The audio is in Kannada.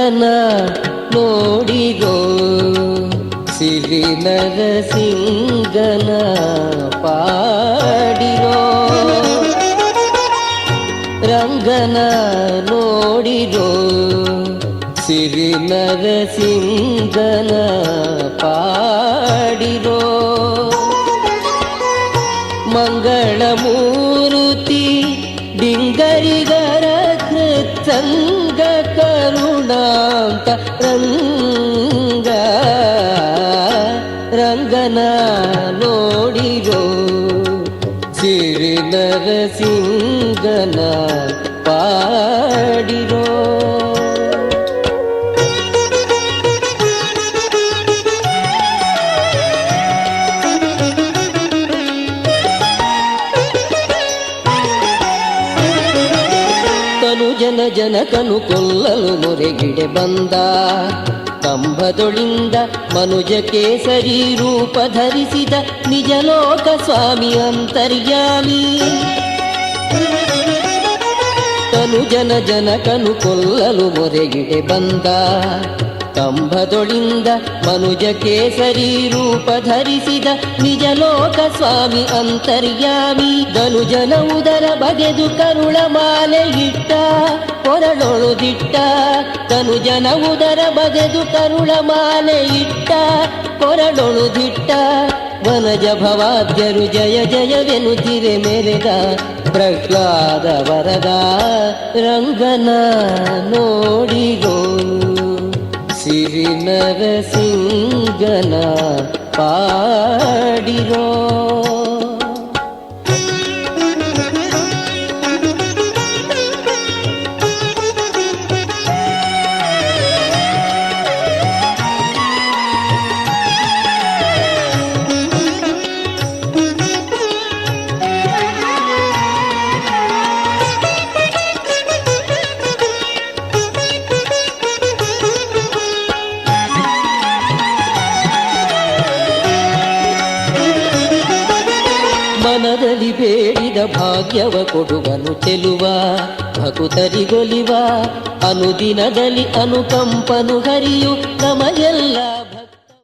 ರಂಗನ ನೋಡಿರೋ ಸಿರಿ ನರಸಿಂಗನ ಪಾಡಿರೋ ರಂಗನ ನೋಡಿರೋ ಸಿರಿ ನರಸಿಂಗನ ಪಾಡಿರೋ ಮಂಗಳಮೂರುತಿ ಡಿಂಗರಿಗರ ಕೃತ್ಸಂಗ ಕರುಣಾಂತ ರಂಗ ರಂಗನ ನೋಡಿರೋ ಸಿರಿ ನರಸಿಂಗನ ಪಾಡಿರೋ ಜನಕನು ಕೊಲ್ಲಲು ಮೊರೆಗಿಡೆ ಬಂದ ಕಂಬದೊಳಿಂದ ಮನುಜ ಕೇಸರಿ ರೂಪ ಧರಿಸಿದ ನಿಜಲೋಕ ಸ್ವಾಮಿ ಅಂತರ್ಯಾಮಿ ತನು ಜನಕನು ಕೊಲ್ಲಲು ಮೊರೆಗಿಡೆ ಬಂದ ಕಂಬದೊಳಿಂದ ಮನುಜ ಕೇಸರಿ ರೂಪ ಧರಿಸಿದ ನಿಜಲೋಕ ಸ್ವಾಮಿ ಅಂತರ್ಯಾಮಿ ಧನುಜನ ಉದರ ಬಗೆದು ಕರುಳ ಮಾಲೆ ಇಟ್ಟ ಕೊರಳೊಳು ದಿಟ್ಟ ಧನುಜನ ಉದರ ಬಗೆದು ಕರುಳ ಮಾಲೆ ಇಟ್ಟ ಕೊರಳೊಳು ದಿಟ್ಟ ವನಜ ಭವಾದ್ಯರು ಜಯ ಜಯವೆನುತಿರೆ ಮೆರೆದ ಪ್ರಹ್ಲಾದ ವರದ ರಂಗನ ನೋಡಿರೋ ಸಿರಿ ನರಸಿಂಗನ ಪಾಡಿರೋ ಮನದಲ್ಲಿ ಬೇಡಿದ ಭಾಗ್ಯವ ಕೊಡುವನು ಚೆಲುವ ಭಕುತರಿಗೊಲಿವ ಅನುದಿನದಲ್ಲಿ ಅನುಕಂಪನು ಹರಿಯು ನಮಗೆಲ್ಲ